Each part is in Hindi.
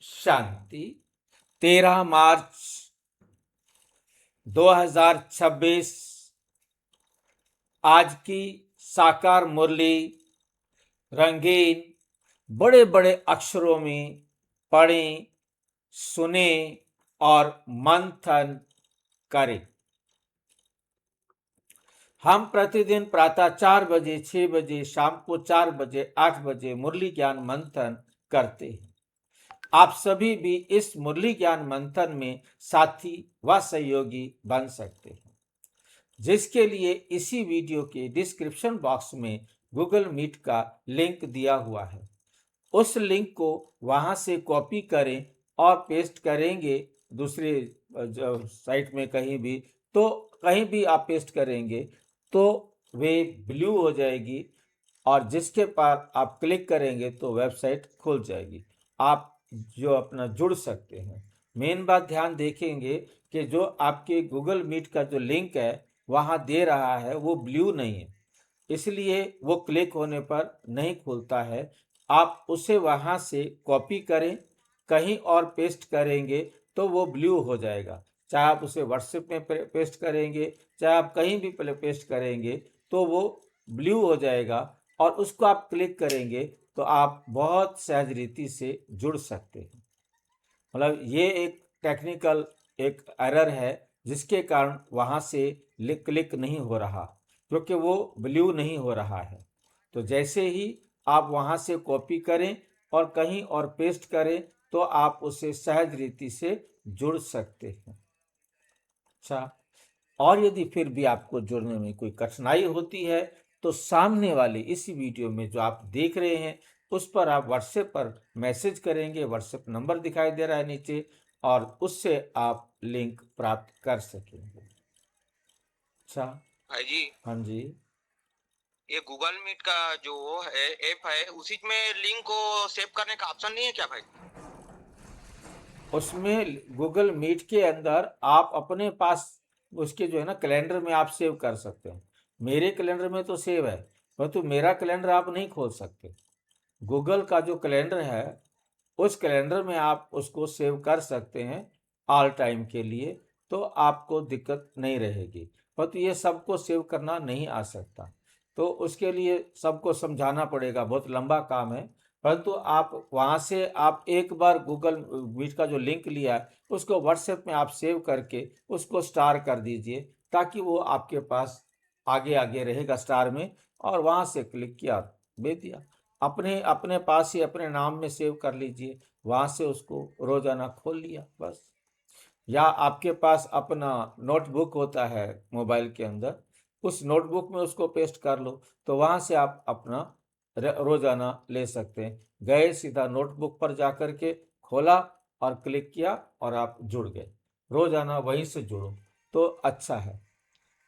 शांति। 13 मार्च 2026 आज की साकार मुरली रंगीन बड़े बड़े अक्षरों में पढ़ें, सुने और मंथन करें। हम प्रतिदिन प्रातः 4 बजे, 6 बजे, शाम को 4 बजे, 8 बजे मुरली ज्ञान मंथन करते हैं। आप सभी भी इस मुरली ज्ञान मंथन में साथी व सहयोगी बन सकते हैं, जिसके लिए इसी वीडियो के डिस्क्रिप्शन बॉक्स में गूगल मीट का लिंक दिया हुआ है। उस लिंक को वहां से कॉपी करें और पेस्ट करेंगे दूसरे साइट में कहीं भी आप पेस्ट करेंगे तो वे ब्लू हो जाएगी और जिसके पास आप क्लिक करेंगे तो वेबसाइट खुल जाएगी। आप जो अपना जुड़ सकते हैं। मेन बात ध्यान देखेंगे कि जो आपके गूगल मीट का जो लिंक है वहाँ दे रहा है वो ब्लू नहीं है, इसलिए वो क्लिक होने पर नहीं खुलता है। आप उसे वहाँ से कॉपी करें, कहीं और पेस्ट करेंगे तो वो ब्लू हो जाएगा। चाहे आप उसे व्हाट्सएप में पेस्ट करेंगे, चाहे आप कहीं भी पेस्ट करेंगे तो वो ब्लू हो जाएगा और उसको आप क्लिक करेंगे तो आप बहुत सहज रीति से जुड़ सकते हैं। मतलब ये एक टेक्निकल एक एरर है जिसके कारण वहाँ से क्लिक नहीं हो रहा, क्योंकि वो ब्लू नहीं हो रहा है। तो जैसे ही आप वहाँ से कॉपी करें और कहीं और पेस्ट करें तो आप उससे सहज रीति से जुड़ सकते हैं। अच्छा, और यदि फिर भी आपको जुड़ने में कोई कठिनाई होती है तो सामने वाले इस वीडियो में जो आप देख रहे हैं उस पर आप व्हाट्सएप पर मैसेज करेंगे। व्हाट्सएप नंबर दिखाई दे रहा है नीचे, और उससे आप लिंक प्राप्त कर सकेंगे। अच्छा भाई जी, हाँ जी, ये गूगल मीट का जो वो है ऐप है, उसी में लिंक को सेव करने का ऑप्शन नहीं है क्या भाई? उसमें गूगल मीट के अंदर आप अपने पास उसके जो है ना कैलेंडर में आप सेव कर सकते हैं। मेरे कैलेंडर में तो सेव है, परंतु मेरा कैलेंडर आप नहीं खोल सकते। गूगल का जो कैलेंडर है उस कैलेंडर में आप उसको सेव कर सकते हैं ऑल टाइम के लिए, तो आपको दिक्कत नहीं रहेगी। परंतु ये सबको सेव करना नहीं आ सकता, तो उसके लिए सबको समझाना पड़ेगा, बहुत लंबा काम है। परंतु आप वहाँ से आप एक बार गूगल मीट का जो लिंक लिया है उसको व्हाट्सएप में आप सेव करके उसको स्टार कर दीजिए, ताकि वो आपके पास आगे आगे रहेगा स्टार में, और वहाँ से क्लिक किया, भेज दिया। अपने अपने पास ही अपने नाम में सेव कर लीजिए, वहाँ से उसको रोजाना खोल लिया बस। या आपके पास अपना नोटबुक होता है मोबाइल के अंदर, उस नोटबुक में उसको पेस्ट कर लो, तो वहाँ से आप अपना रोजाना ले सकते हैं। गए सीधा नोटबुक पर जा कर के खोला और क्लिक किया और आप जुड़ गए। रोजाना वहीं से जुड़ो तो अच्छा है।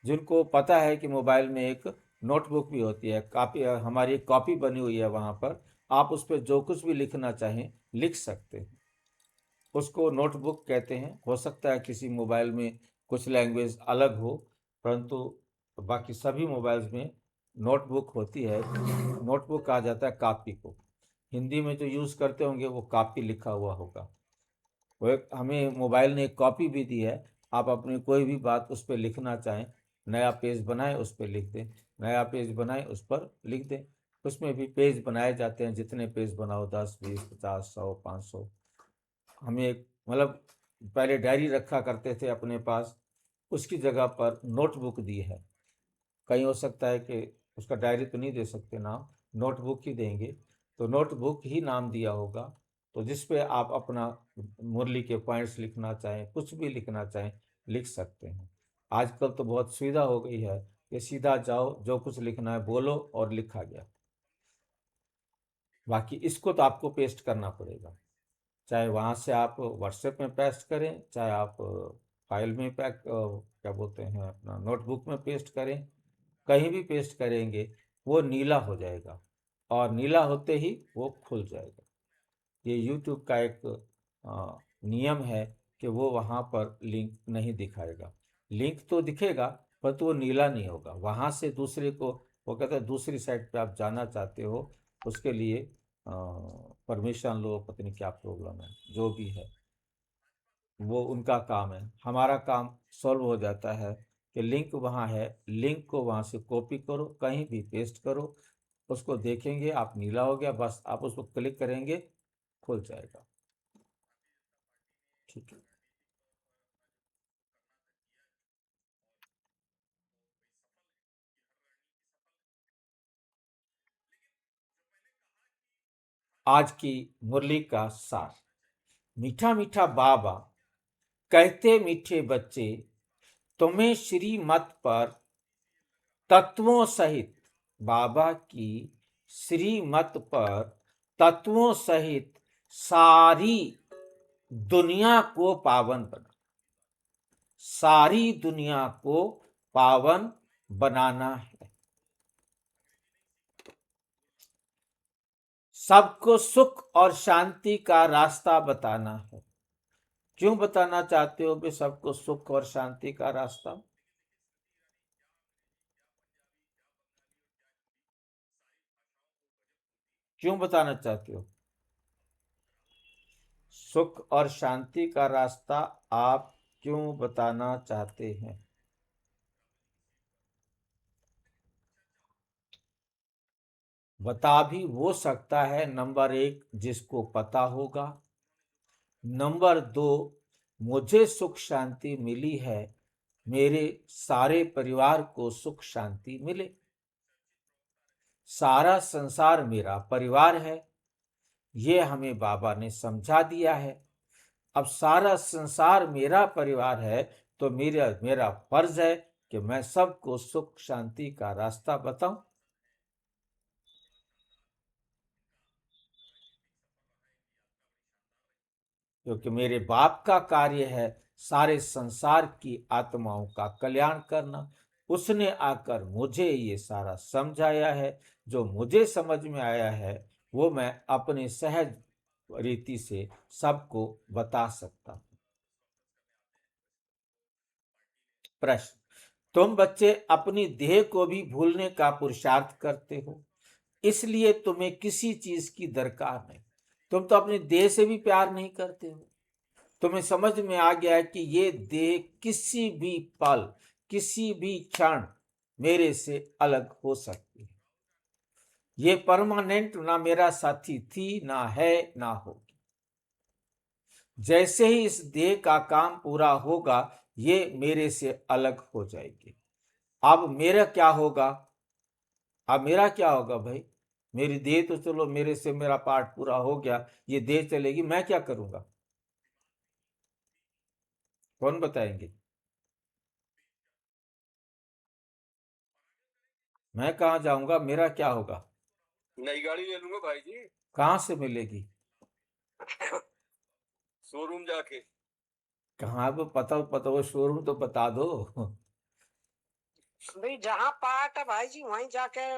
जिनको पता है कि मोबाइल में एक नोटबुक भी होती है, कापी, हमारी एक कॉपी बनी हुई है, वहाँ पर आप उस पर जो कुछ भी लिखना चाहें लिख सकते हैं। उसको नोटबुक कहते हैं। हो सकता है किसी मोबाइल में कुछ लैंग्वेज अलग हो, परंतु बाकी सभी मोबाइल्स में नोटबुक होती है। नोटबुक कहा जाता है कापी को। हिंदी में जो यूज़ करते होंगे वो कापी लिखा हुआ होगा। वो एक हमें मोबाइल ने एक कॉपी भी दी है। आप अपनी कोई भी बात उस पर लिखना चाहें, नया पेज बनाए उस पर लिख दें, नया पेज बनाए उस पर लिख दें। उसमें भी पेज बनाए जाते हैं, जितने पेज बनाओ 10, 20, 50, 100, 500। हमें एक मतलब पहले डायरी रखा करते थे अपने पास, उसकी जगह पर नोटबुक दी है। कहीं हो सकता है कि उसका डायरी तो नहीं दे सकते नाम, नोटबुक ही देंगे, तो नोटबुक ही नाम दिया होगा। तो जिस पे आप अपना मुरली के पॉइंट्स लिखना चाहें, कुछ भी लिखना चाहें लिख सकते हैं। आजकल तो बहुत सुविधा हो गई है कि सीधा जाओ, जो कुछ लिखना है बोलो और लिखा गया। बाकी इसको तो आपको पेस्ट करना पड़ेगा, चाहे वहाँ से आप व्हाट्सएप में पेस्ट करें, चाहे आप फाइल में क्या बोलते हैं अपना नोटबुक में पेस्ट करें, कहीं भी पेस्ट करेंगे वो नीला हो जाएगा, और नीला होते ही वो खुल जाएगा। ये यूट्यूब का एक नियम है कि वो वहाँ पर लिंक नहीं दिखाएगा। लिंक तो दिखेगा पर तो वो नीला नहीं होगा। वहाँ से दूसरे को, वो कहता है दूसरी साइट पे आप जाना चाहते हो, उसके लिए परमिशन लो, पता नहीं क्या प्रॉब्लम है, जो भी है वो उनका काम है। हमारा काम सॉल्व हो जाता है कि लिंक वहाँ है, लिंक को वहाँ से कॉपी करो, कहीं भी पेस्ट करो, उसको देखेंगे आप, नीला हो गया, बस आप उसको क्लिक करेंगे, खुल जाएगा। ठीक है। आज की मुरली का सार। मीठा मीठा बाबा कहते मीठे बच्चे, तुम्हें श्रीमत पर तत्वों सहित, बाबा की श्रीमत पर तत्वों सहित सारी दुनिया को पावन बना, सारी दुनिया को पावन बनाना है। सबको सुख और शांति का रास्ता बताना है। क्यों बताना चाहते हो भी सबको सुख और शांति का रास्ता? क्यों बताना चाहते हो? सुख और शांति का रास्ता आप क्यों बताना चाहते हैं? बता भी वो सकता है, नंबर 1 जिसको पता होगा, नंबर 2 मुझे सुख शांति मिली है, मेरे सारे परिवार को सुख शांति मिले। सारा संसार मेरा परिवार है, ये हमें बाबा ने समझा दिया है। अब सारा संसार मेरा परिवार है, तो मेरा मेरा फर्ज है कि मैं सबको सुख शांति का रास्ता बताऊं। क्योंकि मेरे बाप का कार्य है सारे संसार की आत्माओं का कल्याण करना। उसने आकर मुझे ये सारा समझाया है, जो मुझे समझ में आया है वो मैं अपने सहज रीति से सबको बता सकता हूं। प्रश्न, तुम बच्चे अपनी देह को भी भूलने का पुरुषार्थ करते हो, इसलिए तुम्हें किसी चीज की दरकार नहीं। तुम तो अपनी देह से भी प्यार नहीं करते हो। तुम्हें समझ में आ गया है कि ये देह किसी भी पल, किसी भी क्षण मेरे से अलग हो सकती है। ये परमानेंट ना मेरा साथी थी, ना है, ना होगी। जैसे ही इस देह का काम पूरा होगा, ये मेरे से अलग हो जाएगी। अब मेरा क्या होगा? अब मेरा क्या होगा भाई? मेरी देह तो चलो, मेरे से मेरा पार्ट पूरा हो गया, ये देह चलेगी, मैं क्या करूंगा? कौन बताएंगे? मैं कहाँ जाऊंगा? मेरा क्या होगा? नई गाड़ी ले लूंगा भाई जी। कहाँ से मिलेगी? शोरूम जाके। कहाँ पे? पता पता वो शोरूम तो बता दो। भाई जहाँ पार्ट है भाई जी वहीं जाके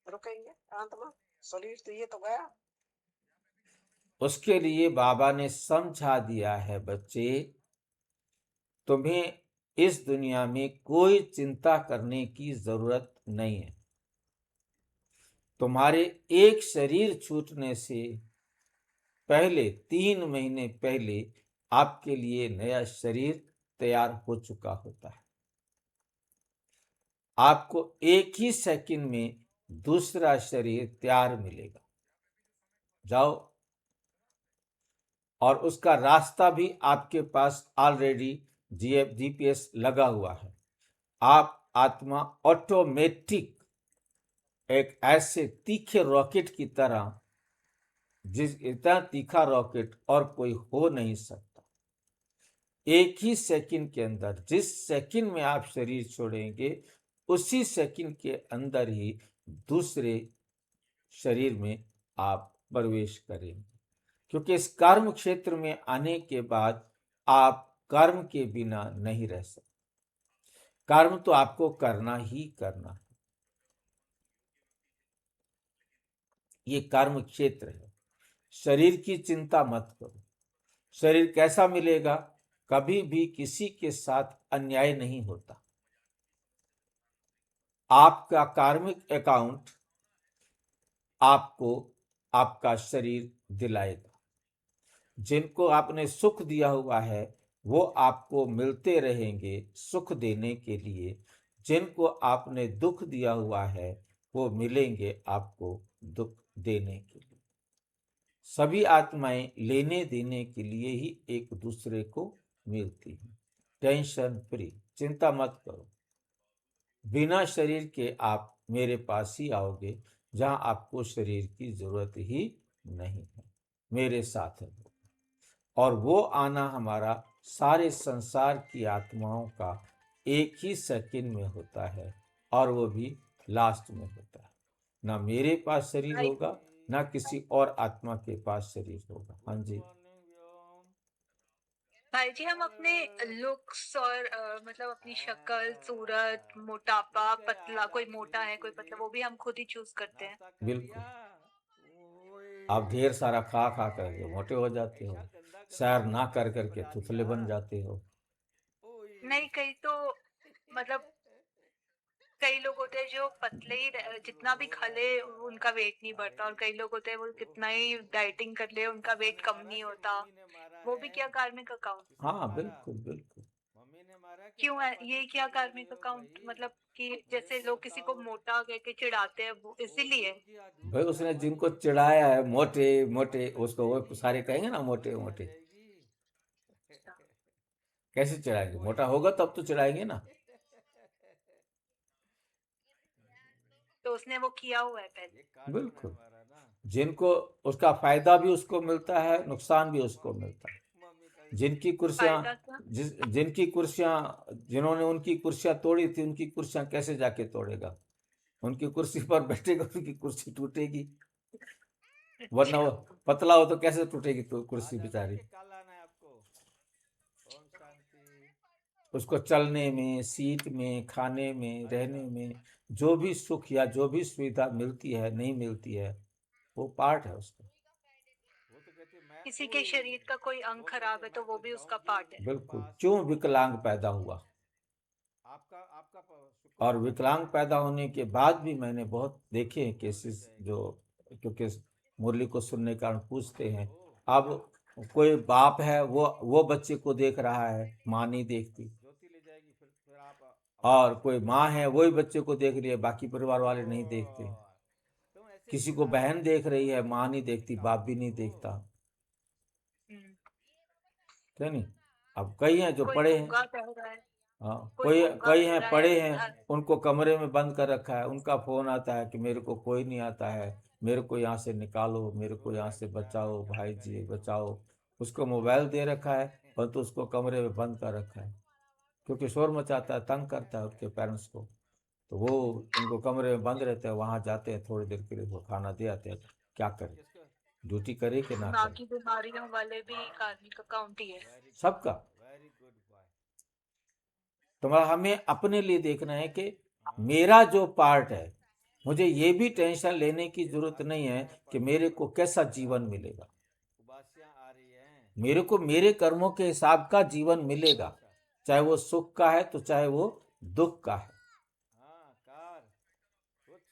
रुकेंगे अंत में। शरीर तो ये तो गया। उसके लिए बाबा ने समझा दिया है, बच्चे तुम्हें इस दुनिया में कोई चिंता करने की जरूरत नहीं है। तुम्हारे एक शरीर छूटने से पहले 3 महीने पहले आपके लिए नया शरीर तैयार हो चुका होता है। आपको एक ही सेकंड में दूसरा शरीर तैयार मिलेगा। जाओ, और उसका रास्ता भी आपके पास ऑलरेडी जीपीएस लगा हुआ है। आप आत्मा ऑटोमेटिक एक ऐसे तीखे रॉकेट की तरह, जिस इतना तीखा रॉकेट और कोई हो नहीं सकता, एक ही सेकंड के अंदर, जिस सेकंड में आप शरीर छोड़ेंगे उसी सेकंड के अंदर ही दूसरे शरीर में आप प्रवेश करेंगे। क्योंकि इस कर्म क्षेत्र में आने के बाद आप कर्म के बिना नहीं रह सकते। कर्म तो आपको करना ही करना है। ये कर्म क्षेत्र है। शरीर की चिंता मत करो। शरीर कैसा मिलेगा? कभी भी किसी के साथ अन्याय नहीं होता। आपका कार्मिक अकाउंट आपको आपका शरीर दिलाएगा। जिनको आपने सुख दिया हुआ है वो आपको मिलते रहेंगे सुख देने के लिए। जिनको आपने दुख दिया हुआ है वो मिलेंगे आपको दुख देने के लिए। सभी आत्माएं लेने देने के लिए ही एक दूसरे को मिलती हैं। टेंशन फ्री, चिंता मत करो। बिना शरीर के आप मेरे पास ही आओगे जहां आपको शरीर की जरूरत ही नहीं है, मेरे साथ है। और वो आना हमारा सारे संसार की आत्माओं का एक ही सेकंड में होता है, और वो भी लास्ट में होता है। ना मेरे पास शरीर भाई होगा, ना किसी और आत्मा के पास शरीर होगा। हाँ जी। भाई जी, हम अपने लुक्स और मतलब अपनी शक्ल, सूरत, मोटापा, पतला, कोई मोटा है कोई पतला, वो भी हम खुद ही चूज करते हैं। बिल्कुल। आप ढेर सारा खा खा करके मोटे हो जाते हो, सैर ना कर करके थुथले बन जाते हो। नहीं, कई तो मतलब कई लोग होते हैं जो पतले ही जितना भी खा ले उनका वेट नहीं बढ़ता, और कई लोग होते हैं वो कितना ही डाइटिंग कर ले उनका वेट कम नहीं होता। वो भी क्या कार्मिक अकाउंट? हाँ बिल्कुल बिल्कुल। क्यों है ये क्या कार्मिक अकाउंट? मतलब कि जैसे लोग किसी को मोटा कह के चिढ़ाते हैं, वो इसीलिए। भाई उसने जिनको चिढ़ाया है मोटे मोटे, उसको वो सारे कहेंगे ना मोटे मोटे। कैसे चिढ़ाएंगे? मोटा होगा तब तो चिढ़ाएंगे ना। तो उसने वो किया हुआ है पहले। बिल्कुल। जिनको उसका फायदा भी उसको मिलता है, नुकसान भी उसको मिलता है। जिनकी कुर्सियां फायदा क्या? जिनकी कुर्सियां, जिन्होंने उनकी कुर्सियां तोड़ी थी, उनकी कुर्सियां कैसे जाके तोड़ेगा? उनकी कुर्सी पर बैठेगा, उनकी कुर्सी टूटेगी। वरना अच्छा। वो पतला हो तो कैसे टूटेगी तो कुर्सी बेचारी। उसको चलने में, सीट में, खाने में, रहने में जो भी सुख या जो भी सुविधा मिलती है, नहीं मिलती है, वो पार्ट है उसका। किसी के शरीर का कोई अंग खराब है तो वो भी उसका पार्ट है। बिल्कुल। क्यों विकलांग पैदा हुआ? और विकलांग पैदा होने के बाद भी मैंने बहुत देखे हैं केसेस जो, क्योंकि मुरली को सुनने के कारण पूछते हैं। अब कोई बाप है वो बच्चे को देख रहा है, माँ नहीं देखती। और कोई माँ है वही बच्चे को देख रही है, बाकी परिवार वाले नहीं देखते। किसी को बहन देख रही है, माँ नहीं देखती, बाप भी नहीं देखता। हम्म। क्या नहीं? अब कई हैं जो कोई पढ़े हैं। गूंगा कह रहा है, हाँ, कोई कोई गूंगा कई कह हैं रहा पढ़े है हैं, उनको कमरे में बंद कर रखा है। उनका फोन आता है कि मेरे को कोई नहीं आता है, मेरे को यहाँ से निकालो, मेरे को यहाँ से बचाओ, भाई जी बचाओ। उसको मोबाइल दे रखा है, परंतु उसको कमरे में बंद कर रखा है, क्योंकि शोर मचाता है, तंग करता है उसके पेरेंट्स को। तो वो उनको कमरे में बंद रहते हैं, वहाँ जाते हैं थोड़ी देर के लिए, वो खाना दे आते हैं। क्या करें? ड्यूटी करे कि ना दिमाग करे? की बीमारियों वाले भी कार्मिक अकाउंट ही है। सबका। तुम्हारा हमें अपने लिए देखना है कि मेरा जो पार्ट है, मुझे ये भी टेंशन लेने की जरूरत नहीं है कि मेरे को कैसा जीवन मिलेगा। मेरे को मेरे कर्मों के हिसाब का जीवन मिलेगा, चाहे वो सुख का है तो चाहे वो दुख का है।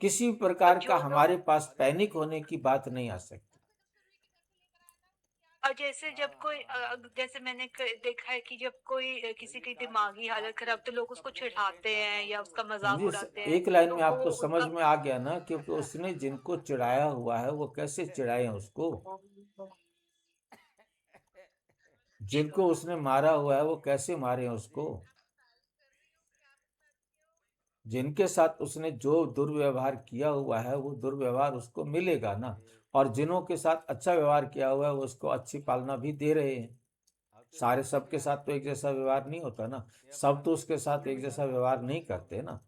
किसी भी प्रकार और का जो हमारे लोग, पास पैनिक होने की बात नहीं आ सकती। और जैसे जब कोई जैसे मैंने देखा है कि जब कोई किसी की दिमागी हालत खराब तो लोग उसको चिढ़ाते हैं या उसका मजाक जी, उड़ाते हैं, एक लाइन तो में वो आपको समझ उनका में आ गया ना, क्योंकि उसने जिनको चिढ़ाया हुआ है वो कैसे चिढ़ाए हैं उसको। जिनको उसने मारा हुआ है वो कैसे मारे हैं उसको। जिनके साथ उसने जो दुर्व्यवहार किया हुआ है वो दुर्व्यवहार उसको मिलेगा ना। और जिनों के साथ अच्छा व्यवहार किया हुआ है वो उसको अच्छी पालना भी दे रहे हैं। सारे सबके साथ तो एक जैसा व्यवहार नहीं होता ना। सब तो उसके साथ एक जैसा व्यवहार नहीं करते ना।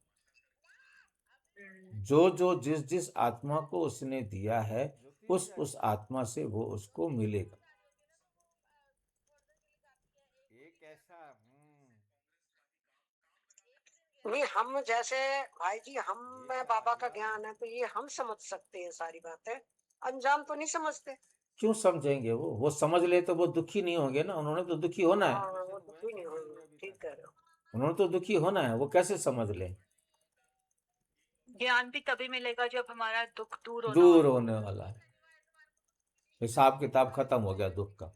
जो जो जिस जिस आत्मा को उसने दिया है उस आत्मा से वो उसको मिलेगा। नहीं, हम जैसे भाई जी, हम में बाबा का ज्ञान है तो ये हम समझ सकते हैं सारी बातें, अनजान तो नहीं समझते। क्यों समझेंगे? वो समझ ले तो वो दुखी नहीं होंगे ना। उन्होंने तो दुखी होना है। हाँ, वो तो भी नहीं होंगे, ठीक कह रहे हो। उन्होंने तो दुखी होना है, वो कैसे समझ ले? ज्ञान भी तभी मिलेगा जब हमारा दुख दूर होना दूर होगा। होने वाला है। हिसाब किताब खत्म हो गया दुख का।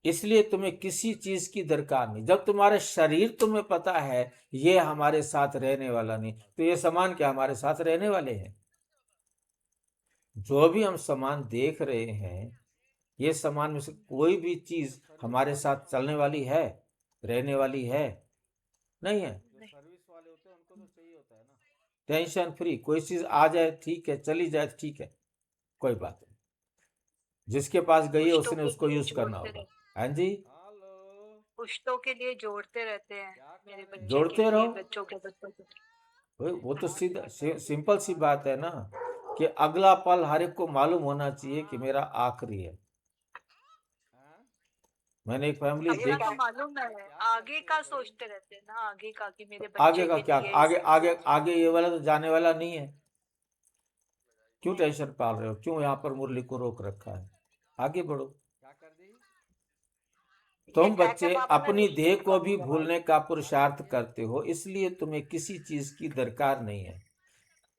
इसलिए तुम्हें किसी चीज की दरकार नहीं। जब तुम्हारे शरीर तुम्हें पता है ये हमारे साथ रहने वाला नहीं, तो ये सामान क्या हमारे साथ रहने वाले हैं? जो भी हम सामान देख रहे हैं, ये सामान में से कोई भी चीज हमारे साथ चलने वाली है, रहने वाली है? नहीं है। जो सर्विस वाले होते हैं उनको तो चाहिए होता है ना, टेंशन फ्री, कोई चीज आ जाए ठीक है, चली जाए ठीक है, कोई बात नहीं। जिसके पास गई है पुश्तों उसने के उसको लिए यूज करना जोड़ते होगा। रहते हाँ जी, पुश्तों के लिए जोड़ते रहते हैं, मेरे बच्चे के जोड़ते लिए, रहो। बच्चों के बच्चों के वो तो सीधा सिंपल सी बात है ना, कि अगला पल हर एक को मालूम होना चाहिए कि मेरा आखिरी है। मैंने एक फैमिली अपना देख, तो मालूम है, आगे का सोचते रहते हैं ना, आगे का कि मेरे आगे बच्चे का के क्या, लिए आगे आगे आगे ये वाला तो जाने वाला नहीं है। क्यों टेंशन पाल रहे हो? क्यों यहाँ पर मुरली को रोक रखा है? आगे बढ़ो। तुम क्या बच्चे क्या आपने अपनी देह निश्चित को कर भी लिया भूलने का पुरुषार्थ करते हो, इसलिए तुम्हें किसी चीज की दरकार नहीं है।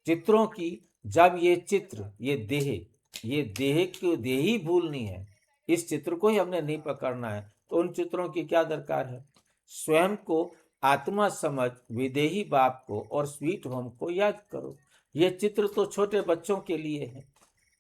चित्रों की, जब ये चित्र, ये देह की देह ही भूलनी है, इस चित्र को ही हमने नहीं पकड़ना है, तो उन चित्रों की क्या दरकार है? स्वयं को आत्मा समझ विदेही बाप को और स्वीट होम को याद करो। ये चित्र तो छोटे बच्चों के लिए है,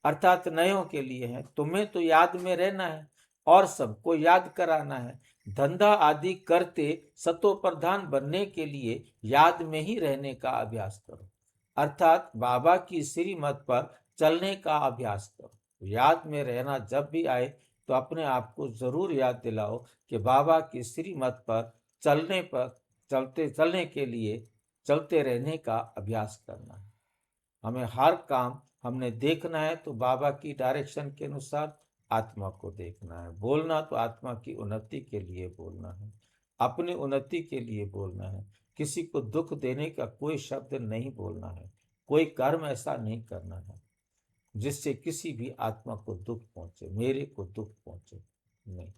अर्थात नयों के लिए है। तुम्हें तो याद में रहना है और सबको याद कराना है। धंधा आदि करते सतो प्रधान बनने के लिए याद में ही रहने का अभ्यास करो, अर्थात बाबा की श्रीमत पर चलने का अभ्यास करो। याद में रहना जब भी आए तो अपने आप को जरूर याद दिलाओ कि बाबा की श्रीमत पर चलने के लिए चलते रहने का अभ्यास करना है। हमें हर काम हमने देखना है तो बाबा की डायरेक्शन के अनुसार आत्मा को देखना है। बोलना तो आत्मा की उन्नति के लिए बोलना है, अपनी उन्नति के लिए बोलना है। किसी को दुख देने का कोई शब्द नहीं बोलना है, कोई कर्म ऐसा नहीं करना है जिससे किसी भी आत्मा को दुख पहुंचे, मेरे को दुख पहुंचे नहीं।